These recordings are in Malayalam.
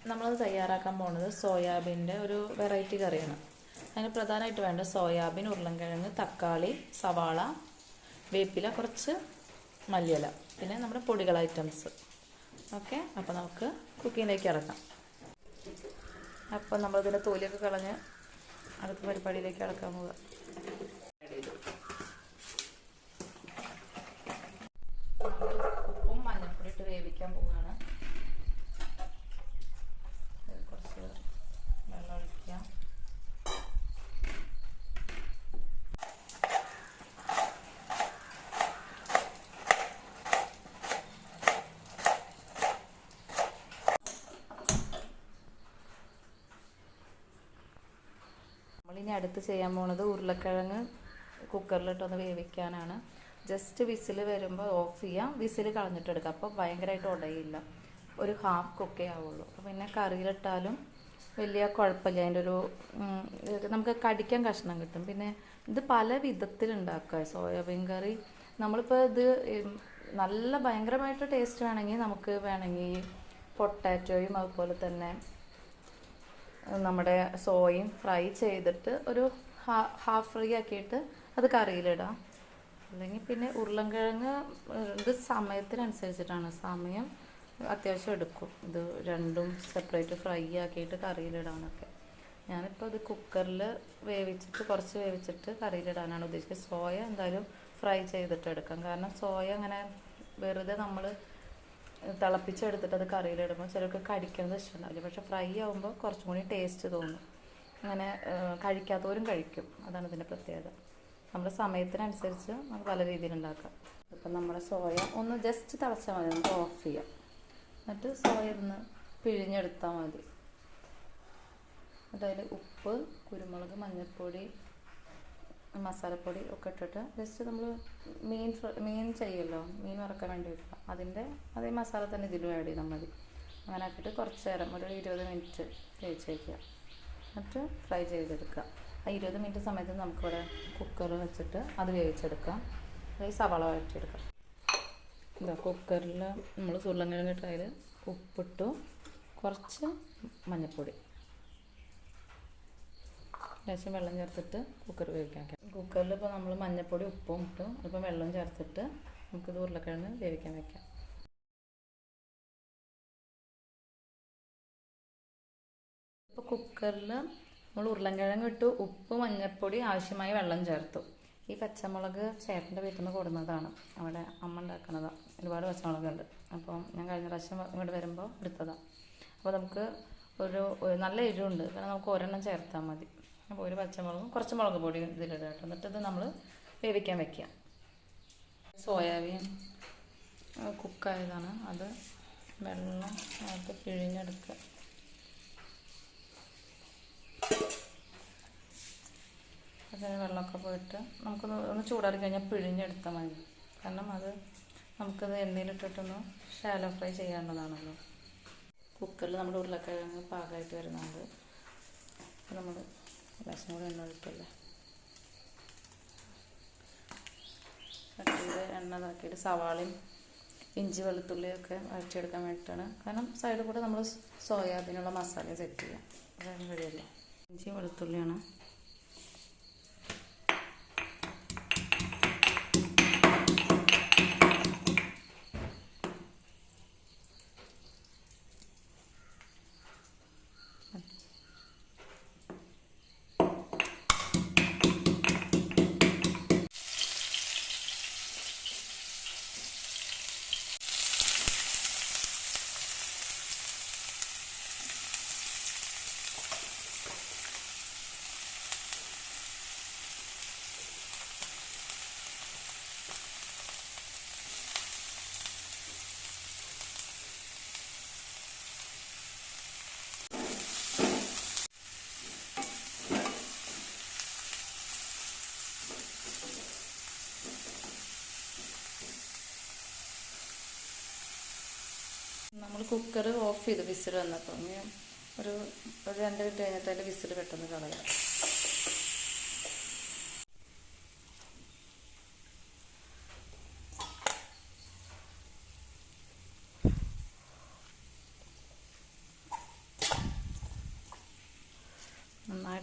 നമ്മളത് തയ്യാറാക്കാൻ പോകുന്നത് സോയാബീൻ്റെ ഒരു വെറൈറ്റി കറിയാണ്. അതിന് പ്രധാനമായിട്ട് വേണ്ട സോയാബീൻ, ഉരുളൻകിഴങ്ങ്, തക്കാളി, സവാള, വേപ്പില, കുറച്ച് മല്ലിയില, പിന്നെ നമ്മുടെ പൊടികൾ ഐറ്റംസ്. ഓക്കെ, അപ്പോൾ നമുക്ക് കുക്കിങ്ങിലേക്ക് ഇറക്കാം. അപ്പോൾ നമ്മളിതിൻ്റെ തൊലിയൊക്കെ കളഞ്ഞ് അടുത്ത പരിപാടിയിലേക്ക് ഇറക്കാൻ പോവുക. ഉപ്പും മഞ്ഞൾപ്പൊടി ഇട്ട് വേവിക്കാൻ പോവുകയാണ്. കുറച്ച് വെള്ളം ഒഴിക്കാം. നമ്മളിനി അടുത്ത് ചെയ്യാൻ പോണത് ഉരുളക്കിഴങ്ങ് കുക്കറിലിട്ടൊന്ന് വേവിക്കാനാണ്. ജസ്റ്റ് വിസിൽ വരുമ്പോൾ ഓഫ് ചെയ്യാം, വിസിൽ കളഞ്ഞിട്ടെടുക്കാം. അപ്പോൾ ഭയങ്കരമായിട്ട് ഉടയില്ല, ഒരു ഹാഫ് കുക്കേ ആവുള്ളൂ. അപ്പോൾ പിന്നെ കറിയിലിട്ടാലും വലിയ കുഴപ്പമില്ല. അതിൻ്റെ ഒരു നമുക്ക് കടിക്കാൻ കഷ്ണം കിട്ടും. പിന്നെ ഇത് പല വിധത്തിലുണ്ടാക്കുക സോയാബീൻ കറി. നമ്മളിപ്പോൾ ഇത് നല്ല ഭയങ്കരമായിട്ട് ടേസ്റ്റ് വേണമെങ്കിൽ പൊട്ടാറ്റോയും അതുപോലെ തന്നെ നമ്മുടെ സോയയും ഫ്രൈ ചെയ്തിട്ട് ഒരു ഹാഫ് ഫ്രൈ ആക്കിയിട്ട് അത് കറിയിലിടാം. അല്ലെങ്കിൽ പിന്നെ ഉരുളൻകിഴങ്ങ് ഇത് സമയത്തിനനുസരിച്ചിട്ടാണ്, സമയം അത്യാവശ്യം എടുക്കും ഇത് രണ്ടും സെപ്പറേറ്റ് ഫ്രൈ ആക്കിയിട്ട് കറിയിലിടാനൊക്കെ. ഞാനിപ്പോൾ ഇത് കുക്കറിൽ കുറച്ച് വേവിച്ചിട്ട് കറിയിലിടാനാണ് ഉദ്ദേശിച്ചത്. സോയ എന്തായാലും ഫ്രൈ ചെയ്തിട്ട് എടുക്കാം. കാരണം സോയ അങ്ങനെ വെറുതെ നമ്മൾ തിളപ്പിച്ചെടുത്തിട്ട് അത് കറിയിലിടുമ്പോൾ ചിലർക്ക് കടിക്കുന്നത് ഇഷ്ടമുണ്ടാവില്ല. പക്ഷെ ഫ്രൈ ആകുമ്പോൾ കുറച്ചും കൂടി ടേസ്റ്റ് തോന്നും. അങ്ങനെ കഴിക്കാത്തവരും കഴിക്കും. അതാണ് ഇതിൻ്റെ പ്രത്യേകത. നമ്മുടെ സമയത്തിനനുസരിച്ച് നമുക്ക് പല രീതിയിൽ ഉണ്ടാക്കാം. ഇപ്പം നമ്മുടെ സോയ ഒന്ന് ജസ്റ്റ് തിളച്ചാൽ മതി, നമുക്ക് ഓഫ് ചെയ്യാം. എന്നിട്ട് സോയ ഒന്ന് പിഴിഞ്ഞെടുത്താൽ മതി. അതിൽ ഉപ്പ്, കുരുമുളക്, മഞ്ഞൾപ്പൊടി, മസാലപ്പൊടി ഒക്കെ ഇട്ടിട്ട് ജസ്റ്റ് നമ്മൾ മീൻ ചെയ്യുമല്ലോ, മീൻ വറക്കാൻ വേണ്ടി വെക്കുക, അതിൻ്റെ അതേ മസാല തന്നെ ഇതിലും ആഡ് ചെയ്താൽ മതി. അങ്ങനെ ആക്കിയിട്ട് കുറച്ച് നേരം ഒരു 20 മിനിറ്റ് വേവിച്ച് വയ്ക്കുക. എന്നിട്ട് ഫ്രൈ ചെയ്തെടുക്കുക. ആ 20 മിനിറ്റ് സമയത്ത് നമുക്കിവിടെ കുക്കർ വെച്ചിട്ട് അത് വേവിച്ചെടുക്കാം. അതായത് സവാള വഴറ്റിയെടുക്കാം. എന്താ കുക്കറിൽ നമ്മൾ ഉരുളൻകിഴങ്ങ് ഇട്ടതിൽ ഉപ്പിട്ടു, കുറച്ച് മഞ്ഞൾപ്പൊടി, ലേശം വെള്ളം ചേർത്തിട്ട് കുക്കർ വേവിക്കാൻ വയ്ക്കാം. കുക്കറിൽ ഇപ്പോൾ നമ്മൾ മഞ്ഞൾപ്പൊടി ഉപ്പും ഇട്ടു, അല്പം വെള്ളം ചേർത്തിട്ട് നമുക്കിത് ഉരുളക്കിഴങ്ങ് വേവിക്കാൻ വയ്ക്കാം. ഇപ്പോൾ കുക്കറിൽ നമ്മൾ ഉരുളൻകിഴങ്ങ് ഇട്ടു, ഉപ്പ്, മഞ്ഞൾപ്പൊടി, ആവശ്യമായ വെള്ളം ചേർത്തു. ഈ പച്ചമുളക് ചേട്ടൻ്റെ വീട്ടിൽ നിന്ന് കൊടുക്കുന്നതാണ്, അവിടെ അമ്മ ഉണ്ടാക്കുന്നതാണ്. ഒരുപാട് പച്ചമുളകുണ്ട്. അപ്പോൾ ഞാൻ കഴിഞ്ഞ പ്രാവശ്യം ഇങ്ങോട്ട് വരുമ്പോൾ എടുത്തതാണ്. അപ്പോൾ നമുക്ക് ഒരു നല്ല എരിവുണ്ട്, കാരണം നമുക്ക് ഒരെണ്ണം ചേർത്താൽ മതി. അപ്പോൾ ഒരു പച്ചമുളകും കുറച്ച് മുളക് പൊടി ഇതിലിടുക കേട്ടോ. എന്നിട്ട് ഇത് നമ്മൾ വേവിക്കാൻ വയ്ക്കുക. സോയാബീൻ കുക്കായതാണ്, അത് വെള്ളം അത് പിഴിഞ്ഞെടുക്കുക. അതിന് വെള്ളമൊക്കെ പോയിട്ട് നമുക്കൊന്ന് ചൂടാറി കഴിഞ്ഞാൽ പിഴിഞ്ഞെടുത്താൽ മതി. കാരണം അത് നമുക്കത് എണ്ണയിലിട്ടിട്ടൊന്ന് ഷാലോ ഫ്രൈ ചെയ്യാനുള്ളതാണല്ലോ. കുക്കറിൽ നമ്മുടെ ഉരുളക്കിഴങ്ങ് പാകമായിട്ട് വരുന്നുണ്ട്. നമ്മൾ ലേശം കൂടി എണ്ണ ഒഴിക്കല്ലേ, കട്ടിയിൽ എണ്ണ ഇതാക്കിയിട്ട് സവാളയും ഇഞ്ചി വെളുത്തുള്ളിയൊക്കെ വഴറ്റിയെടുക്കാൻ വേണ്ടിയിട്ടാണ്. കാരണം സൈഡിൽ കൂടെ നമ്മൾ സോയാബീനുള്ള മസാല സെറ്റ് ചെയ്യാം, അതാണ് വഴിയല്ലേ. ഇഞ്ചി വെളുത്തുള്ളിയാണ്. നമ്മൾ കുക്കർ ഓഫ് ചെയ്ത് വിസിൽ വന്നപ്പോൾ ഒരു 2 മിനിറ്റ് കഴിഞ്ഞിട്ട് അതിൻ്റെ വിസിൽ പെട്ടെന്ന് കളയാം.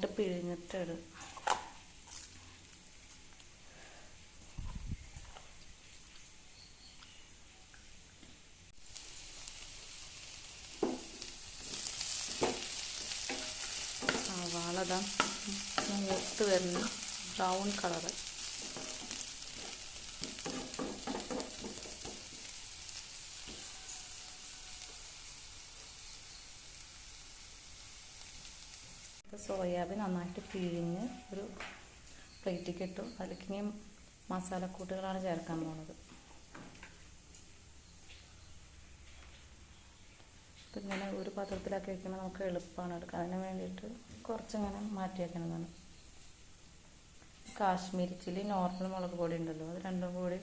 നന്നായിട്ട് പിഴിഞ്ഞിട്ട് സവാള മൂത്ത് വരുന്ന ബ്രൗൺ കളറ്. സോയാബീൻ നന്നായിട്ട് പിഴിഞ്ഞ് ഒരു പ്ലേറ്റിലേക്ക് ഇട്ടു. അതിലേക്ക് ഇനി മസാലക്കൂട്ടുകളാണ് ചേർക്കാൻ പോകുന്നത്. അപ്പം ഇങ്ങനെ ഒരു പാത്രത്തിലാക്കി വയ്ക്കുമ്പോൾ നമുക്ക് എളുപ്പമാണ് എടുക്കാൻ. അതിന് വേണ്ടിയിട്ട് കുറച്ചിങ്ങനെ മാറ്റി വയ്ക്കണമെന്നാണ്. കാശ്മീരി ചില്ലി, നോർമൽ മുളക് പൊടി ഉണ്ടല്ലോ, അത് രണ്ടും കൂടി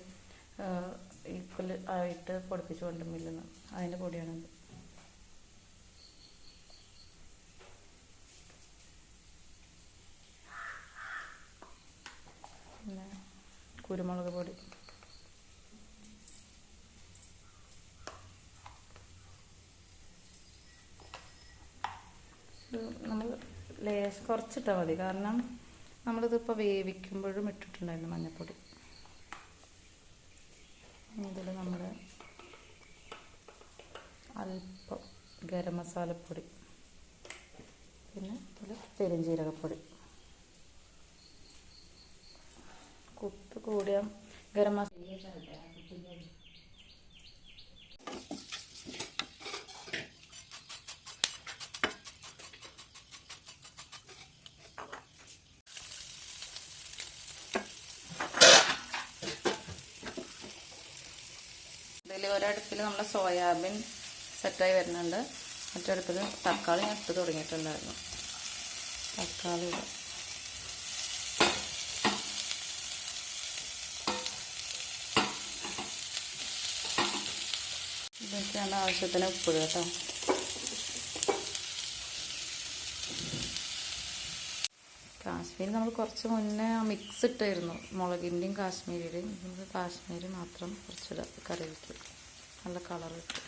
ഈക്വൽ ആയിട്ട് പൊടിപ്പിച്ച് കൊണ്ടുമില്ലുന്നു, അതിൻ്റെ പൊടിയാണത്. പിന്നെ കുരുമുളക് പൊടി, നമ്മൾ കുറച്ചിട്ടാൽ മതി, കാരണം നമ്മളിതിപ്പോൾ വേവിക്കുമ്പോഴും ഇട്ടിട്ടുണ്ടായിരുന്നു മഞ്ഞൾപ്പൊടി. ഇതിൽ നമ്മൾ അല്പം ഗരം മസാലപ്പൊടി, പിന്നെ ഇതിൽ പെരുംജീരകപ്പൊടി. ഉപ്പ് കൂടിയ ഗരം മസാല ഇതിൽ ഒരടുപ്പിൽ നമ്മൾ സോയാബീൻ സെറ്റായി വരുന്നുണ്ട്, മറ്റടുപ്പിൽ തക്കാളി ഇട്ട് തുടങ്ങിയിട്ടുണ്ടായിരുന്നു. തക്കാളി ഇതൊക്കെയാണ് ആവശ്യത്തിന് ഉപ്പ് കേട്ടോ. കാശ്മീരി നമ്മൾ കുറച്ച് മുന്നേ മിക്സ് ഇട്ടായിരുന്നു, മുളകിൻ്റെയും കാശ്മീരിയുടെയും. നമുക്ക് കാശ്മീരി മാത്രം കുറച്ചിടാം കറിക്ക്, നല്ല കളർ കിട്ടും.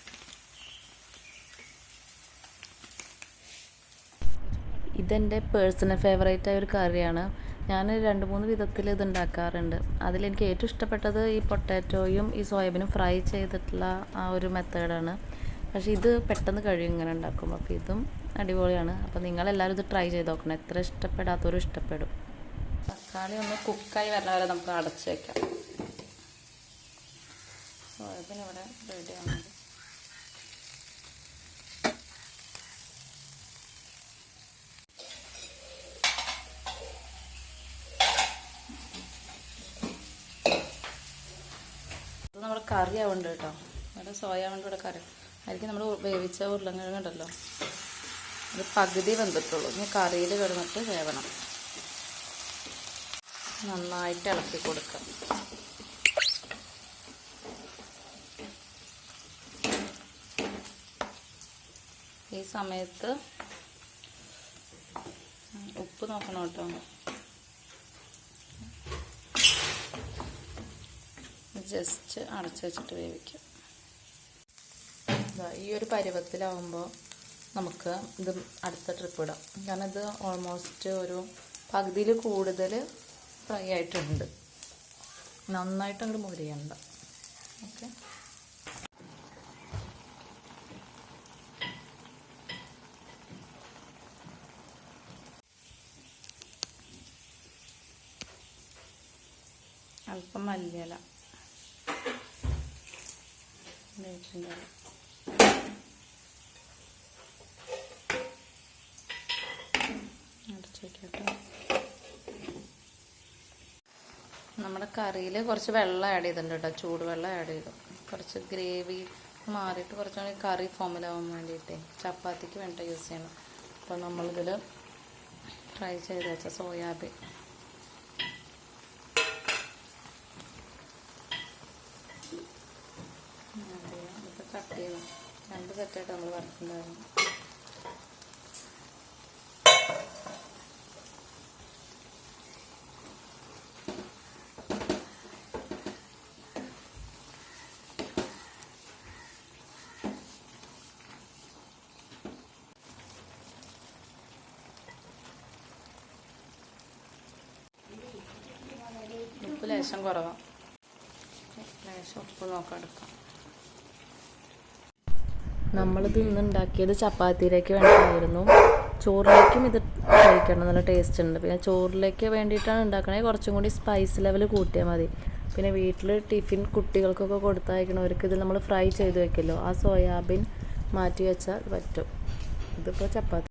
ഇതെൻ്റെ പേഴ്സണൽ ഫേവറേറ്റായ ഒരു കറിയാണ്. ഞാൻ 2-3 വിധത്തിൽ ഇത് ഉണ്ടാക്കാറുണ്ട്. അതിലെനിക്ക് ഏറ്റവും ഇഷ്ടപ്പെട്ടത് ഈ പൊട്ടാറ്റോയും ഈ സോയാബീനും ഫ്രൈ ചെയ്തിട്ടുള്ള ആ ഒരു മെത്തേഡാണ്. പക്ഷേ ഇത് പെട്ടെന്ന് കഴിയും ഇങ്ങനെ ഉണ്ടാക്കുമ്പോൾ. അപ്പോൾ ഇതും അടിപൊളിയാണ്. അപ്പോൾ നിങ്ങളെല്ലാവരും ഇത് ട്രൈ ചെയ്ത് നോക്കണം, എത്ര ഇഷ്ടപ്പെടാത്തവരും ഇഷ്ടപ്പെടും. തക്കാളി ഒന്ന് കുക്കായി വരണ വരെ നമുക്ക് അടച്ച് വയ്ക്കാം. സോയാബീൻ ഇവിടെ റെഡിയാണ്. ഇത് നമ്മുടെ കറി ആവുന്നുണ്ട് കേട്ടോ. ഇവിടെ സോയാബീൻ ഇവിടെ കറി ആയിരിക്കും. നമ്മൾ വേവിച്ച ഉരുളക്കിഴങ്ങുണ്ടല്ലോ, അത് പകുതി വെന്തിട്ടുള്ളൂ. ഇനി കറിയിൽ കിടന്നിട്ട് വേവണം. നന്നായിട്ട് ഇളക്കി കൊടുക്കാം. ഈ സമയത്ത് ഉപ്പ് നോക്കണം കേട്ടോ. ജസ്റ്റ് അടച്ചു വെച്ചിട്ട് വേവിക്കാം. ഈ ഒരു പരുവത്തിലാവുമ്പോൾ നമുക്ക് ഇത് അടുത്ത ട്രിപ്പ് ഇടാം. കാരണം ഇത് ഓൾമോസ്റ്റ് ഒരു പകുതിയിൽ കൂടുതൽ ഫ്രൈ ആയിട്ടുണ്ട്. നന്നായിട്ട് അങ്ങോട്ട് മുരിയണ്ട. ഓക്കെ, അല്പം മല്ലിയില, നമ്മുടെ കറിയിൽ കുറച്ച് വെള്ളം ആഡ് ചെയ്തിട്ടുണ്ട് കേട്ടോ. ചൂടുവെള്ളം ആഡ് ചെയ്തു. കുറച്ച് ഗ്രേവി മാറിയിട്ട് കുറച്ചുകൂടി കറി ഫോമിലാവാൻ വേണ്ടിയിട്ടേ ചപ്പാത്തിക്ക് വേണ്ട യൂസ് ചെയ്യണം. അപ്പോൾ നമ്മളിതിൽ ഫ്രൈ ചെയ്ത് വെച്ച സോയാബീൻ കട്ട് ചെയ്യണം. 2 സെറ്റായിട്ട് നമ്മൾ വറുക്കുന്നുണ്ടായിരുന്നു. ഉപ്പ് ലേശം കുറവാണ്. ലേശം ഉപ്പ് നോക്കാം എടുക്കാം. നമ്മളിത് ഇന്ന് ഉണ്ടാക്കിയത് ചപ്പാത്തിയിലേക്ക് വേണ്ടിയിട്ടായിരുന്നു. ചോറിലേക്കും ഇത് കഴിക്കണം, നല്ല ടേസ്റ്റ് ഉണ്ട്. പിന്നെ ചോറിലേക്ക് വേണ്ടിയിട്ടാണ് ഉണ്ടാക്കണേ, കുറച്ചും കൂടി സ്പൈസ് ലെവൽ കൂട്ടിയാൽ മതി. പിന്നെ വീട്ടിൽ ടിഫിൻ കുട്ടികൾക്കൊക്കെ കൊടുത്തയക്കണവർക്ക് ഇത് നമ്മൾ ഫ്രൈ ചെയ്ത് വെക്കുമല്ലോ, ആ സോയാബീൻ മാറ്റി വെച്ചാൽ പറ്റും. ഇതിപ്പോൾ ചപ്പാത്തി.